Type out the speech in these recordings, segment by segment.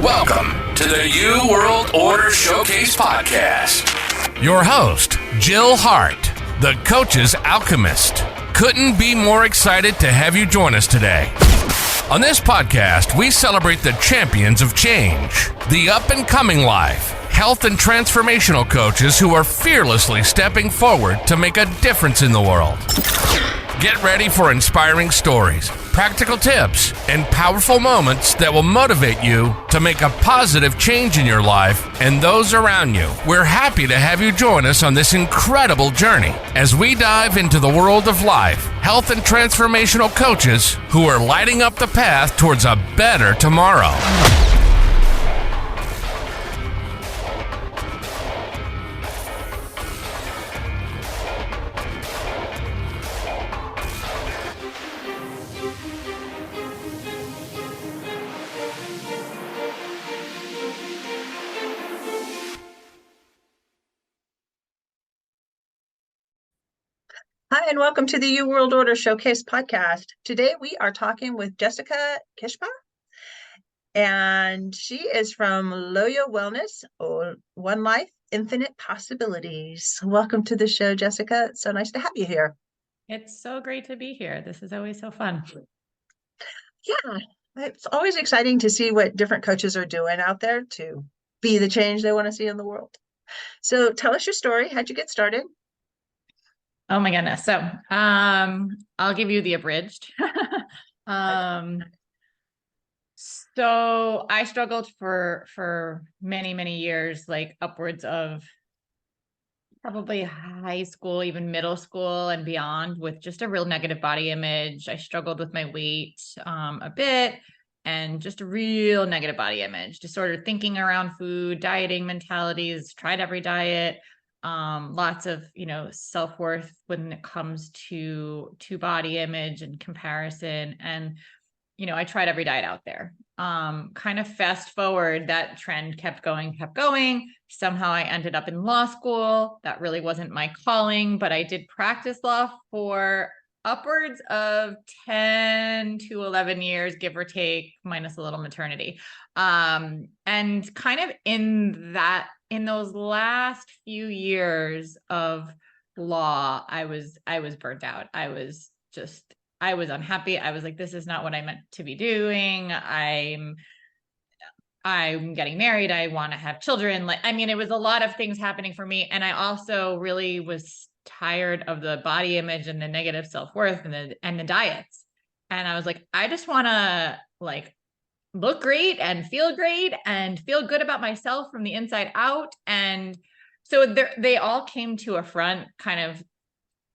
Welcome to the New World Order Showcase Podcast. Your host, Jill Hart, the Coach's Alchemist. Couldn't be more excited to have you join us today. On this podcast, we celebrate the champions of change, the up-and-coming life, health and transformational coaches who are fearlessly stepping forward to make a difference in the world. Get ready for inspiring stories, practical tips, and powerful moments that will motivate you to make a positive change in your life and those around you. We're happy to have you join us on this incredible journey as we dive into the world of life, health, and transformational coaches who are lighting up the path towards a better tomorrow. Hi, and welcome to the New World Order Showcase podcast. Today we are talking with Jessica Kishpaugh, and she is from Loya Wellness, or One Life, Infinite Possibilities. Welcome to the show, Jessica. It's so nice to have you here. It's so great to be here. This is always so fun. Yeah, it's always exciting to see what different coaches are doing out there to be the change they want to see in the world. So tell us your story. How'd you get started? Oh my goodness. So, I'll give you the abridged. So I struggled for many, many years, like upwards of probably high school, even middle school and beyond, with just a real negative body image. I struggled with my weight, a bit, and just a real negative body image, disordered thinking around food, dieting mentalities, tried every diet. Lots of, self-worth when it comes to body image and comparison. And, I tried every diet out there. Kind of fast forward, that trend kept going. Somehow I ended up in law school. That really wasn't my calling, but I did practice law for upwards of 10 to 11 years, give or take, minus a little maternity. And kind of in those last few years of law, I was burnt out. I was unhappy. I was like, this is not what I meant to be doing. I'm getting married. I want to have children. It was a lot of things happening for me. And I also really was tired of the body image and the negative self-worth and the diets. And I was like, I just want to look great and feel good about myself from the inside out. And so they all came to a front, kind of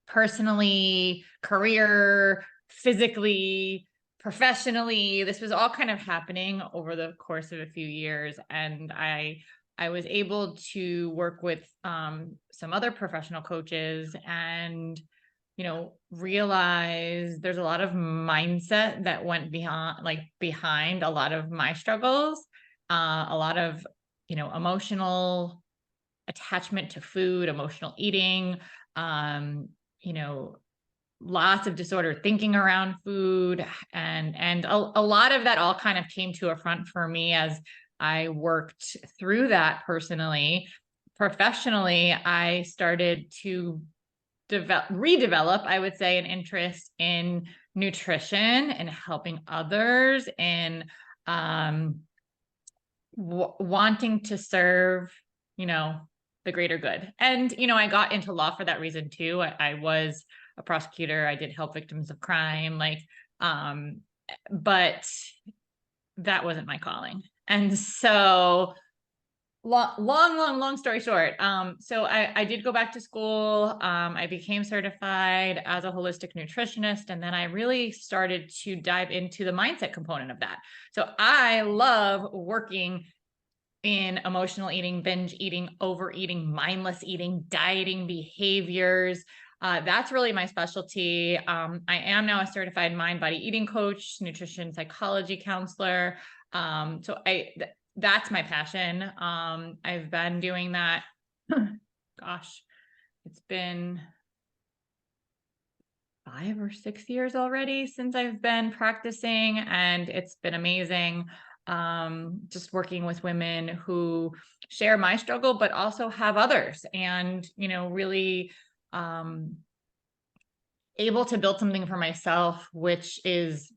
personally, career, physically, professionally. This was all kind of happening over the course of a few years. And I was able to work with some other professional coaches and realize there's a lot of mindset that went behind a lot of my struggles, a lot of, emotional attachment to food, emotional eating, lots of disordered thinking around food. And a lot of that all kind of came to a front for me as I worked through that personally. Professionally, I started to redevelop, I would say, an interest in nutrition and helping others and wanting to serve, the greater good. And, I got into law for that reason too. I was a prosecutor. I did help victims of crime, but that wasn't my calling. And so long story short. So I did go back to school. I became certified as a holistic nutritionist. And then I really started to dive into the mindset component of that. So I love working in emotional eating, binge eating, overeating, mindless eating, dieting behaviors. That's really my specialty. I am now a certified mind-body eating coach, nutrition psychology counselor. So that's my passion. I've been doing that. Gosh, it's been 5 or 6 years already since I've been practicing, and it's been amazing. just working with women who share my struggle, but also have others, and, really able to build something for myself, which is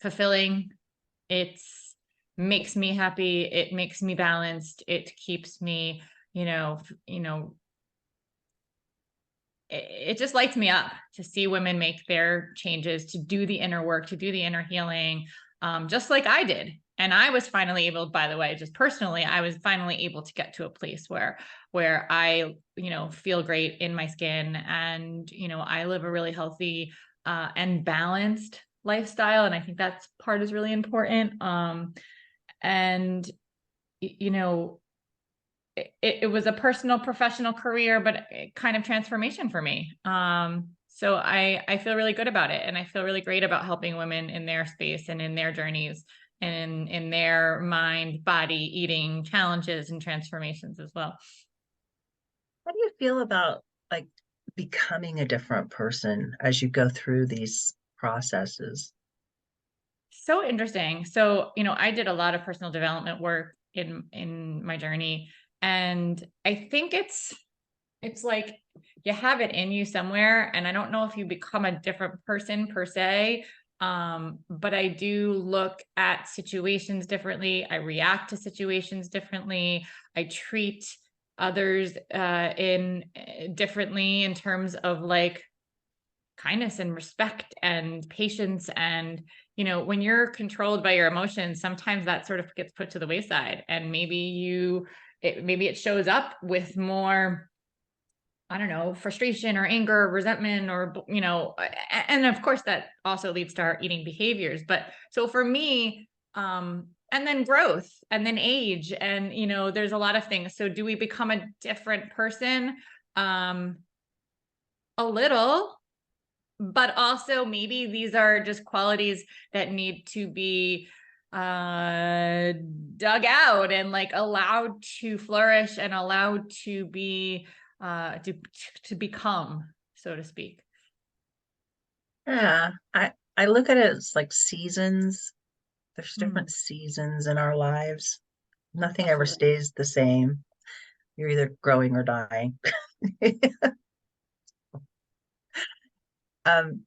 fulfilling. It's makes me happy. It makes me balanced. It keeps me, it just lights me up to see women make their changes, to do the inner work, to do the inner healing, just like I did. And I was finally able, by the way, just personally, I was finally able to get to a place where I, feel great in my skin, and, I live a really healthy and balanced lifestyle. And I think that's part is really important. And, it was a personal, professional career, but kind of transformation for me. So I feel really good about it. And I feel really great about helping women in their space and in their journeys and in their mind, body, eating challenges and transformations as well. How do you feel about like becoming a different person as you go through these processes? So interesting. So, I did a lot of personal development work in my journey. And I think it's like you have it in you somewhere. And I don't know if you become a different person per se. But I do look at situations differently. I react to situations differently. I treat others differently in terms of like kindness and respect and patience. And, when you're controlled by your emotions, sometimes that sort of gets put to the wayside, and maybe it shows up with more, I don't know, frustration or anger or resentment, or, and of course that also leads to our eating behaviors. But so for me, and then growth, and then age, and, there's a lot of things. So do we become a different person? A little, but also maybe these are just qualities that need to be dug out and like allowed to flourish and allowed to be to become, so to speak. Yeah, I look at it as like seasons. There's different seasons in our lives. Nothing ever Absolutely. stays the same. You're either growing or dying. Um,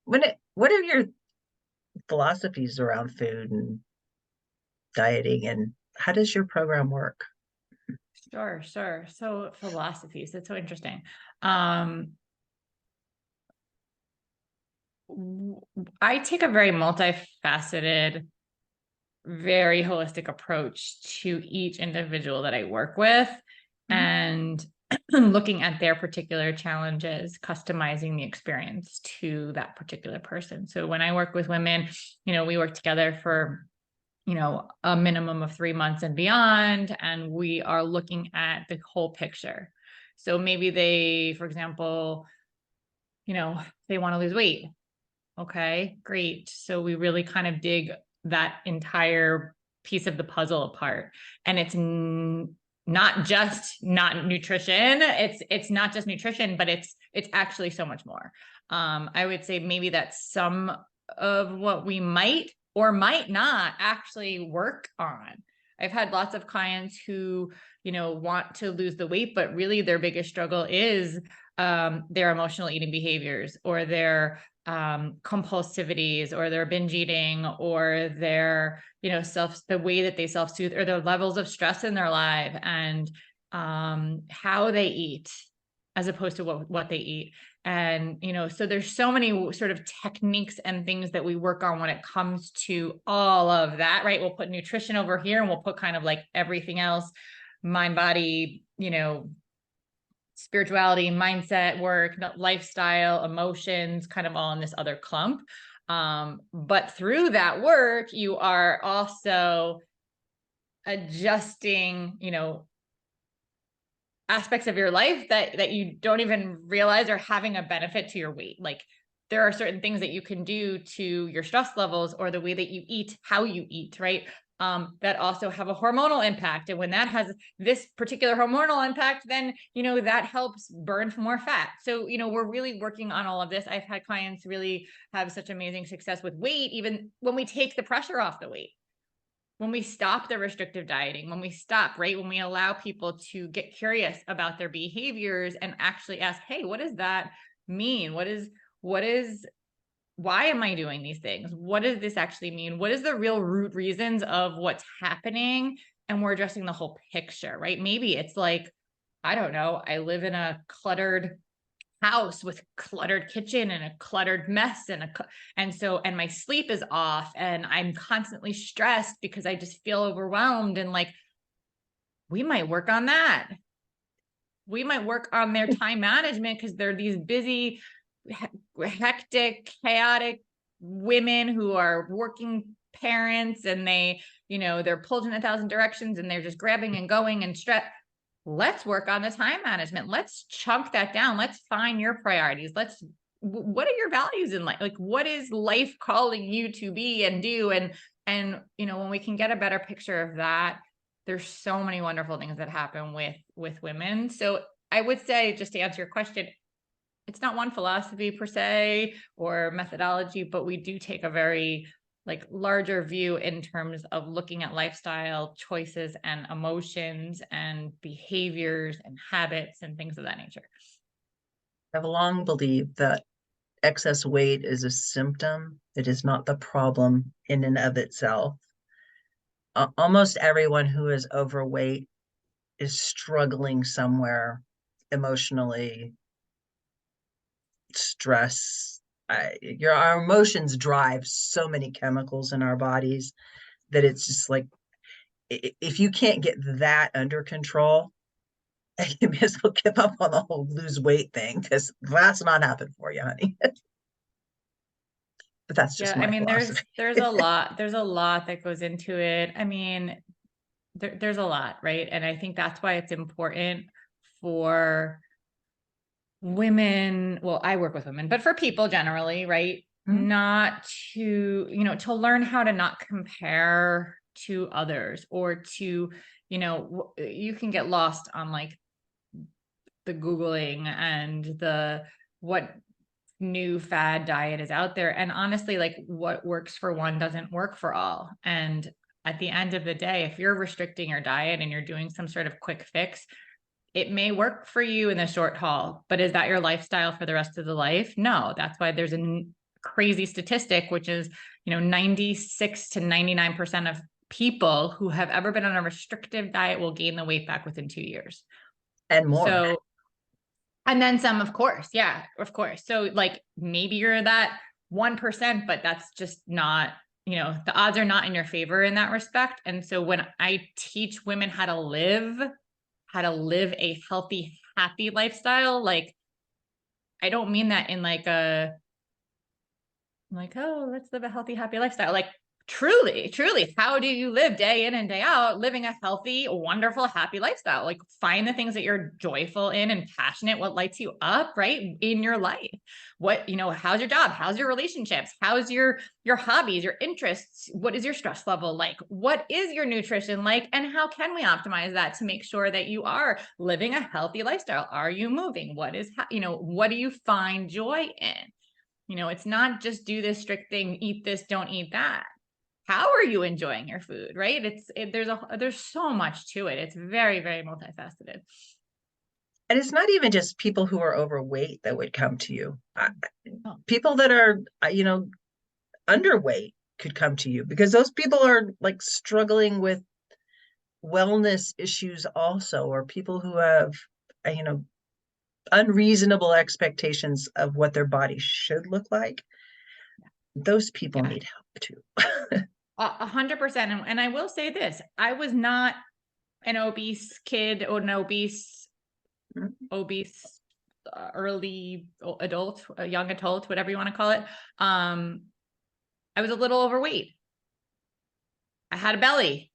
what are your philosophies around food and dieting, and how does your program work? Sure. So philosophies, that's so interesting. I take a very multifaceted, very holistic approach to each individual that I work with, and looking at their particular challenges, customizing the experience to that particular person. So when I work with women, we work together for, a minimum of 3 months and beyond, and we are looking at the whole picture. So maybe they, for example, they want to lose weight. Okay, great. So we really kind of dig that entire piece of the puzzle apart. And it's not just not nutrition. It's not just nutrition, but it's actually so much more. I would say maybe that's some of what we might or might not actually work on. I've had lots of clients who, want to lose the weight, but really their biggest struggle is their emotional eating behaviors, or their compulsivities, or their binge eating, or their, the way that they self-soothe, or their levels of stress in their life, and how they eat as opposed to what they eat. And, so there's so many sort of techniques and things that we work on when it comes to all of that, right? We'll put nutrition over here, and we'll put kind of like everything else, mind, body, spirituality, mindset work, lifestyle, emotions, kind of all in this other clump. But through that work, you are also adjusting, aspects of your life that you don't even realize are having a benefit to your weight. Like there are certain things that you can do to your stress levels, or the way that you eat, how you eat, right? That also have a hormonal impact. And when that has this particular hormonal impact, then, that helps burn more fat. So, we're really working on all of this. I've had clients really have such amazing success with weight, even when we take the pressure off the weight. when we stop the restrictive dieting, when we stop, right? When we allow people to get curious about their behaviors and actually ask, hey, what does that mean? Why am I doing these things? What does this actually mean? What is the real root reasons of what's happening? And we're addressing the whole picture, right? Maybe it's like, I don't know, I live in a cluttered house with cluttered kitchen and a cluttered mess and my sleep is off and I'm constantly stressed because I just feel overwhelmed. And like, we might work on that. We might work on their time management because they're these busy, hectic, chaotic women who are working parents, and they're pulled in 1,000 directions and they're just grabbing and going and stress. Let's work on the time management. Let's chunk that down. Let's find your priorities. What are your values in life? Like, what is life calling you to be and do? And when we can get a better picture of that, there's so many wonderful things that happen with women. So I would say, just to answer your question, it's not one philosophy per se or methodology, but we do take a very larger view in terms of looking at lifestyle choices and emotions and behaviors and habits and things of that nature. I've long believed that excess weight is a symptom. It is not the problem in and of itself. Almost everyone who is overweight is struggling somewhere emotionally, stress. Our emotions drive so many chemicals in our bodies that it's just like, if you can't get that under control, you may as well give up on the whole lose weight thing, because that's not happened for you, honey. But that's just my philosophy. there's a lot that goes into it. I mean, there's a lot, right? And I think that's why it's important for women. Well, I work with women, but for people generally, right? Mm-hmm. Not to, to learn how to not compare to others, or to, you can get lost on the Googling and the what new fad diet is out there. And honestly, what works for one doesn't work for all. And at the end of the day, if you're restricting your diet and you're doing some sort of quick fix, it may work for you in the short haul, but is that your lifestyle for the rest of the life? No. That's why there's a crazy statistic, which is, 96 to 99% of people who have ever been on a restrictive diet will gain the weight back within 2 years. And more. So, and then some, of course. Yeah, of course. So maybe you're that 1%, but that's just not, the odds are not in your favor in that respect. And so when I teach women how to live a healthy, happy lifestyle, I don't mean that in oh, let's live a healthy, happy lifestyle. Truly, how do you live day in and day out, living a healthy, wonderful, happy lifestyle? Find the things that you're joyful in and passionate, what lights you up, right, in your life. What, how's your job? How's your relationships? How's your hobbies, your interests? What is your stress level like? What is your nutrition like? And how can we optimize that to make sure that you are living a healthy lifestyle? Are you moving? What do you find joy in? It's not just do this strict thing, eat this, don't eat that. How are you enjoying your food, right? There's so much to it. It's very, very multifaceted. And it's not even just people who are overweight that would come to you. People that are, underweight could come to you, because those people are struggling with wellness issues also, or people who have, unreasonable expectations of what their body should look like. Those people need help too. 100%. And I will say this, I was not an obese kid or an obese early adult, a young adult, whatever you want to call it. I was a little overweight. I had a belly.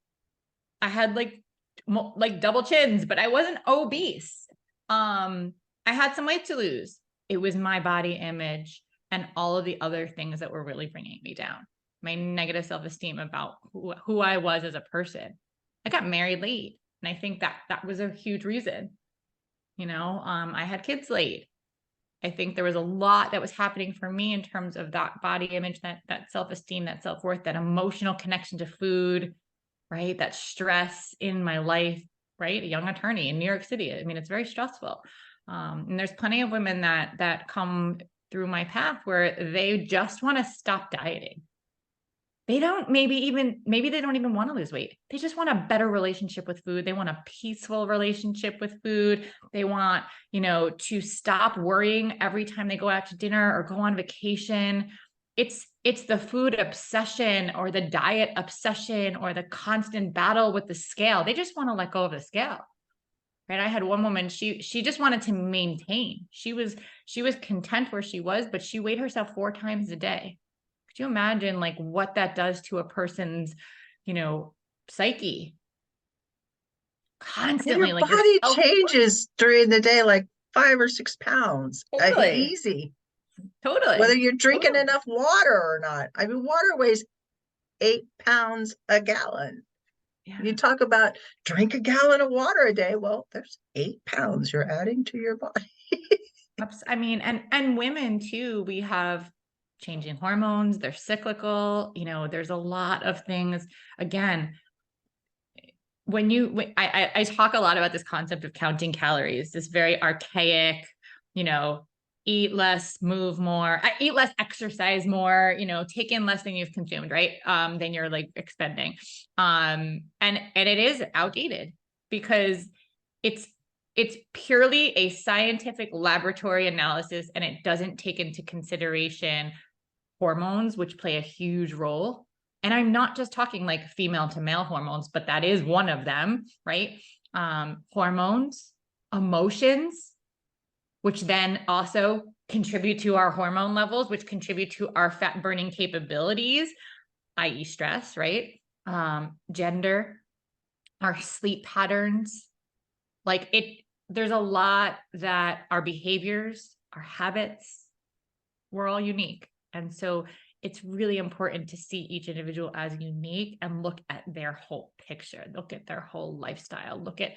I had double chins, but I wasn't obese. I had some weight to lose. It was my body image and all of the other things that were really bringing me down. My negative self-esteem about who I was as a person. I got married late, and I think that was a huge reason. I had kids late. I think there was a lot that was happening for me in terms of that body image, that self-esteem, that self-worth, that emotional connection to food. right? That stress in my life, right? A young attorney in New York City. I mean, it's very stressful. And there's plenty of women that come through my path where they just want to stop dieting. They don't maybe they don't even want to lose weight. They just want a better relationship with food. They want a peaceful relationship with food. They want, to stop worrying every time they go out to dinner or go on vacation. It's the food obsession or the diet obsession or the constant battle with the scale. They just want to let go of the scale. Right. I had one woman, she just wanted to maintain. She was content where she was, but she weighed herself 4 times a day. Could you imagine like what that does to a person's, psyche? Constantly, Your like your body self- changes during the day, like 5 or 6 pounds. Totally. Easy. Totally. Whether you're drinking enough water or not. I mean, water weighs 8 pounds a gallon. Yeah. You talk about drink a gallon of water a day. Well, there's 8 pounds you're adding to your body. I mean, and women too, we have changing hormones, they're cyclical, there's a lot of things. Again, I talk a lot about this concept of counting calories, this very archaic, eat less, move more, eat less, exercise more, take in less than you've consumed, right? Than you're like expending. And it is outdated because it's purely a scientific laboratory analysis, and it doesn't take into consideration hormones, which play a huge role. And I'm not just talking like female to male hormones, but that is one of them, right? Hormones, emotions, which then also contribute to our hormone levels, which contribute to our fat burning capabilities, i.e. stress, right? Gender, our sleep patterns. There's a lot that our behaviors, our habits, we're all unique. And so it's really important to see each individual as unique and look at their whole picture, look at their whole lifestyle, look at,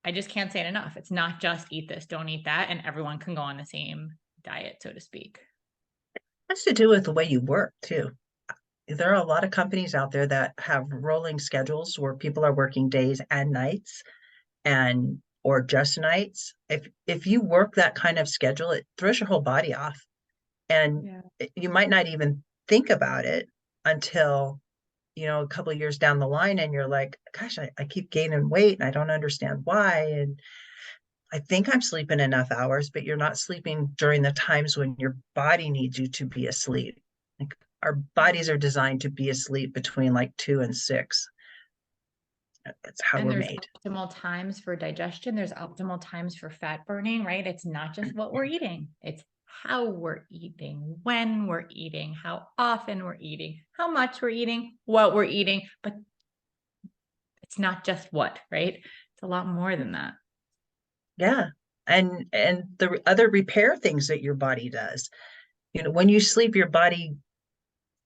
I just can't say it enough. It's not just eat this, don't eat that, and everyone can go on the same diet, so to speak. It has to do with the way you work too. There are a lot of companies out there that have rolling schedules where people are working days and nights or just nights. If you work that kind of schedule, it throws your whole body off. And you might not even think about it until, a couple of years down the line, and you're like, gosh, I keep gaining weight and I don't understand why. And I think I'm sleeping enough hours, but you're not sleeping during the times when your body needs you to be asleep. Like our bodies are designed to be asleep between like 2 and 6. That's how we're there's made. optimal times for digestion. There's optimal times for fat burning, right? It's not just what we're eating. It's how we're eating, when we're eating, how often we're eating, how much we're eating, what we're eating. But it's not just what, right? It's a lot more than that. Yeah. And the other repair things that your body does. When you sleep, your body,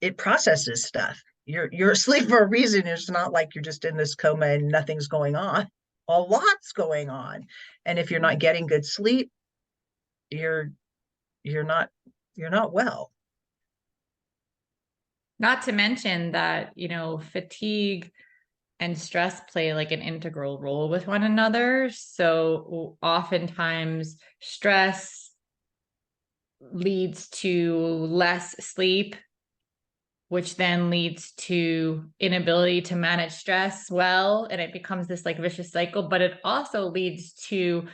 it processes stuff. You're asleep for a reason. It's not like you're just in this coma and nothing's going on. A lot's going on. And if you're not getting good sleep, you're not well. Not to mention that, fatigue and stress play like an integral role with one another. So oftentimes stress leads to less sleep, which then leads to inability to manage stress well. And it becomes this like vicious cycle, but it also leads to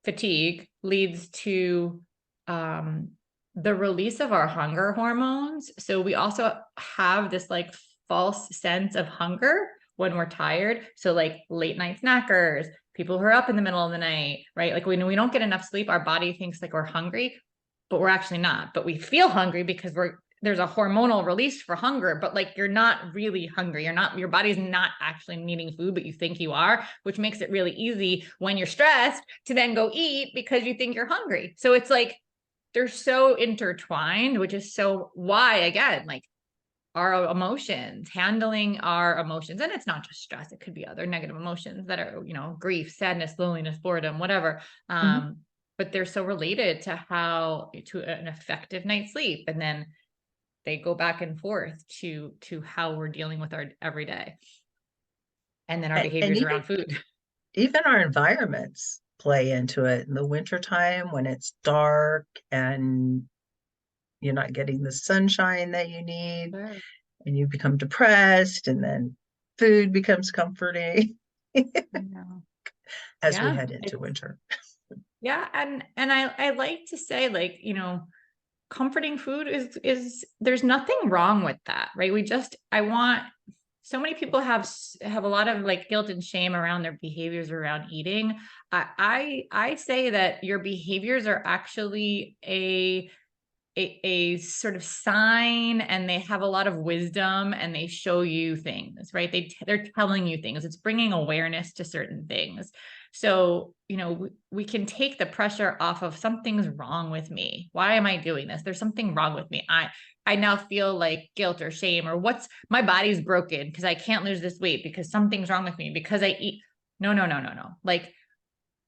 fatigue, leads to the release of our hunger hormones. So we also have this like false sense of hunger when we're tired. So like late night snackers, people who are up in the middle of the night, right? Like when we don't get enough sleep, our body thinks like we're hungry, but we're actually not. But we feel hungry because there's a hormonal release for hunger, but like you're not really hungry. Your body's not actually needing food, but you think you are, which makes it really easy when you're stressed to then go eat because you think you're hungry. So it's like they're so intertwined, which is so why, again, like our emotions, handling our emotions, and it's not just stress, it could be other negative emotions that are, grief, sadness, loneliness, boredom, whatever. But they're so related to an effective night's sleep. And then they go back and forth to how we're dealing with our everyday. And then our And behaviors even around food. our environments play into it. In the wintertime when it's dark and you're not getting the sunshine that you need, Sure. and you become depressed, and then food becomes comforting as we Yeah. head into winter. Yeah. And I like to say, like, comforting food is there's nothing wrong with that, right? So many people have a lot of like guilt and shame around their behaviors around eating. I say that your behaviors are actually a sort of sign, and they have a lot of wisdom, and they show you things, right? They're telling you things. It's bringing awareness to certain things. So, we can take the pressure off of something's wrong with me. Why am I doing this? There's something wrong with me. I now feel like guilt or shame, or my body's broken because I can't lose this weight because something's wrong with me because I eat. No, no, no, no, no. Like,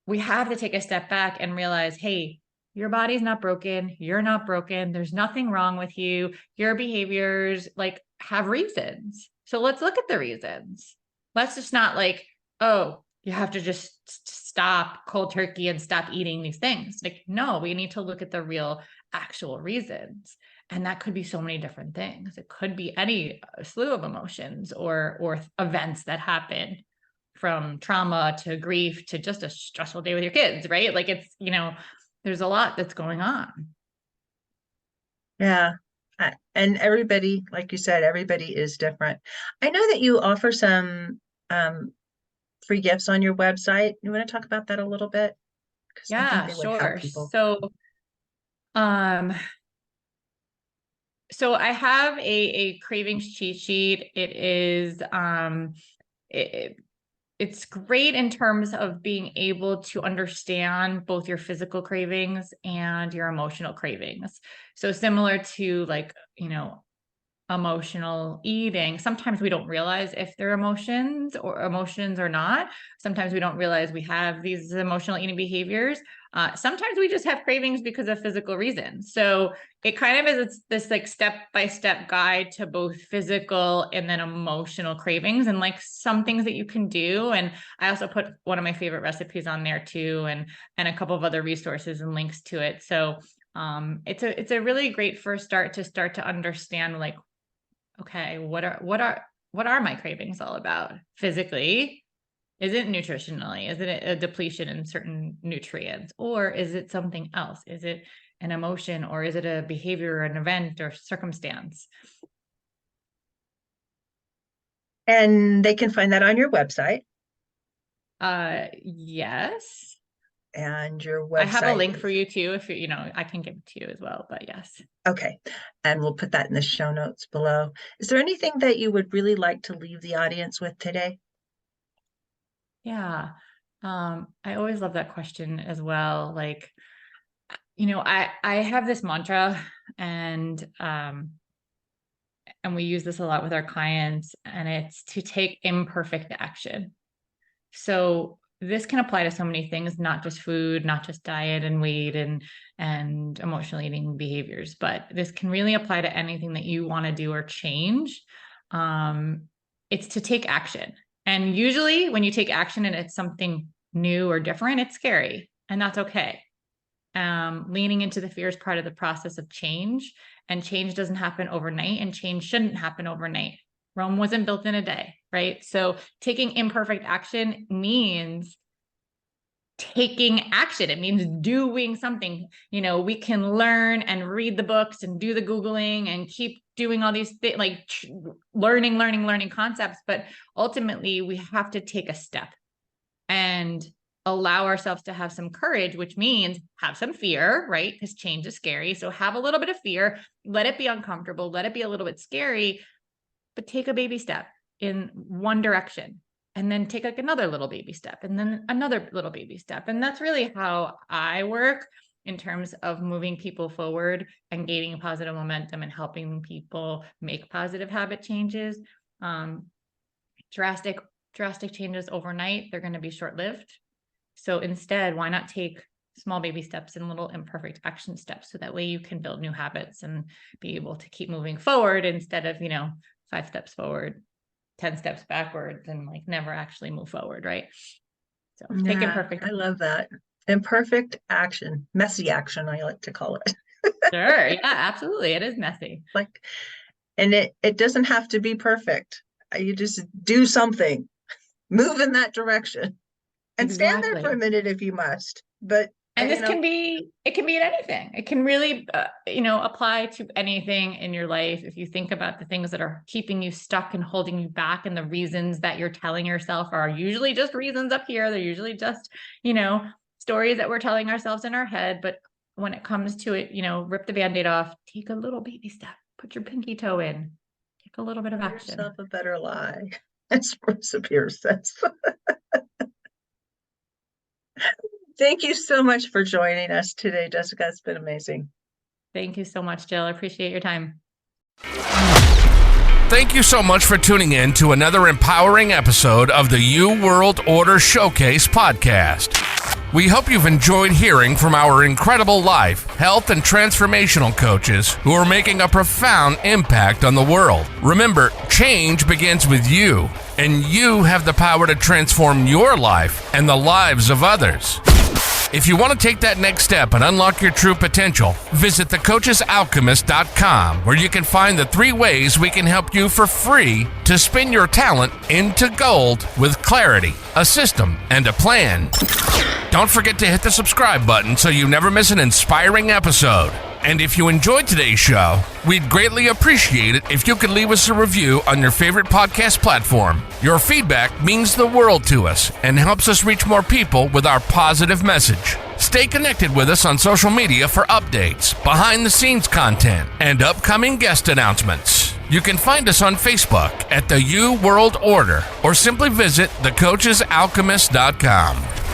we have to take a step back and realize, hey, your body's not broken. You're not broken. There's nothing wrong with you. Your behaviors like have reasons. So let's look at the reasons. Let's just not like, oh, you have to just stop cold turkey and stop eating these things. Like, no, we need to look at the real actual reasons. And that could be so many different things. It could be any slew of emotions or events that happen, from trauma to grief to just a stressful day with your kids, right? Like, it's, there's a lot that's going on. Yeah. And everybody, like you said, everybody is different. I know that you offer some free gifts on your website. You want to talk about that a little bit? Because I think Yeah, they would help sure. people. Um, so I have a cravings cheat sheet. It's great in terms of being able to understand both your physical cravings and your emotional cravings. So similar to like, emotional eating, sometimes we don't realize if they're emotions or not. Sometimes we don't realize we have these emotional eating behaviors. Sometimes we just have cravings because of physical reasons. So it kind of is this like step-by-step guide to both physical and then emotional cravings, and like some things that you can do. And I also put one of my favorite recipes on there too, and a couple of other resources and links to it. So it's a really great first start to understand, like, okay, what are my cravings all about physically? Is it nutritionally? Is it a depletion in certain nutrients? Or is it something else? Is it an emotion, or is it a behavior, an event, or circumstance? And they can find that on your website. Yes. And your website. I have a link for you too, if I can give it to you as well, but yes. Okay. And we'll put that in the show notes below. Is there anything that you would really like to leave the audience with today? Yeah. I always love that question as well. Like, I have this mantra, and we use this a lot with our clients, and it's to take imperfect action. So this can apply to so many things, not just food, not just diet and weight and emotional eating behaviors, but this can really apply to anything that you want to do or change. It's to take action. And usually when you take action and it's something new or different, it's scary, and that's okay. Leaning into the fear is part of the process of change, and change doesn't happen overnight, and change shouldn't happen overnight. Rome wasn't built in a day, right? So taking imperfect action means taking action. It means doing something. We can learn and read the books and do the Googling and keep doing all these things, like learning concepts. But ultimately, we have to take a step and allow ourselves to have some courage, which means have some fear, right? Because change is scary. So have a little bit of fear, let it be uncomfortable, let it be a little bit scary, but take a baby step in one direction, and then take like another little baby step, and then another little baby step. And that's really how I work in terms of moving people forward and gaining positive momentum and helping people make positive habit changes. Drastic changes overnight, they're going to be short-lived. So instead, why not take small baby steps and little imperfect action steps. So that way you can build new habits and be able to keep moving forward instead of, 5 steps forward, 10 steps backwards, and like never actually move forward. Right. So take imperfect. I love that. Imperfect action, messy action, I like to call it. Sure. Yeah, absolutely. It is messy. And it doesn't have to be perfect. You just do something, move in that direction, and stand there for a minute if you must. But and it can be in anything. It can really, apply to anything in your life. If you think about the things that are keeping you stuck and holding you back, and the reasons that you're telling yourself are usually just reasons up here. They're usually just, stories that we're telling ourselves in our head. But when it comes to it, rip the Band-Aid off, take a little baby step, put your pinky toe in, take a little bit of action. Yourself a better lie, as Rosa Pierce says. Thank you so much for joining us today, Jessica. It's been amazing. Thank you so much, Jill. I appreciate your time. Thank you so much for tuning in to another empowering episode of the You World Order Showcase podcast. We hope you've enjoyed hearing from our incredible life, health, and transformational coaches who are making a profound impact on the world. Remember, change begins with you, and you have the power to transform your life and the lives of others. If you want to take that next step and unlock your true potential, visit thecoachesalchemist.com, where you can find the 3 ways we can help you for free to spin your talent into gold with clarity, a system, and a plan. Don't forget to hit the subscribe button so you never miss an inspiring episode. And if you enjoyed today's show, we'd greatly appreciate it if you could leave us a review on your favorite podcast platform. Your feedback means the world to us and helps us reach more people with our positive message. Stay connected with us on social media for updates, behind-the-scenes content, and upcoming guest announcements. You can find us on Facebook at the You World Order, or simply visit thecoachesalchemist.com.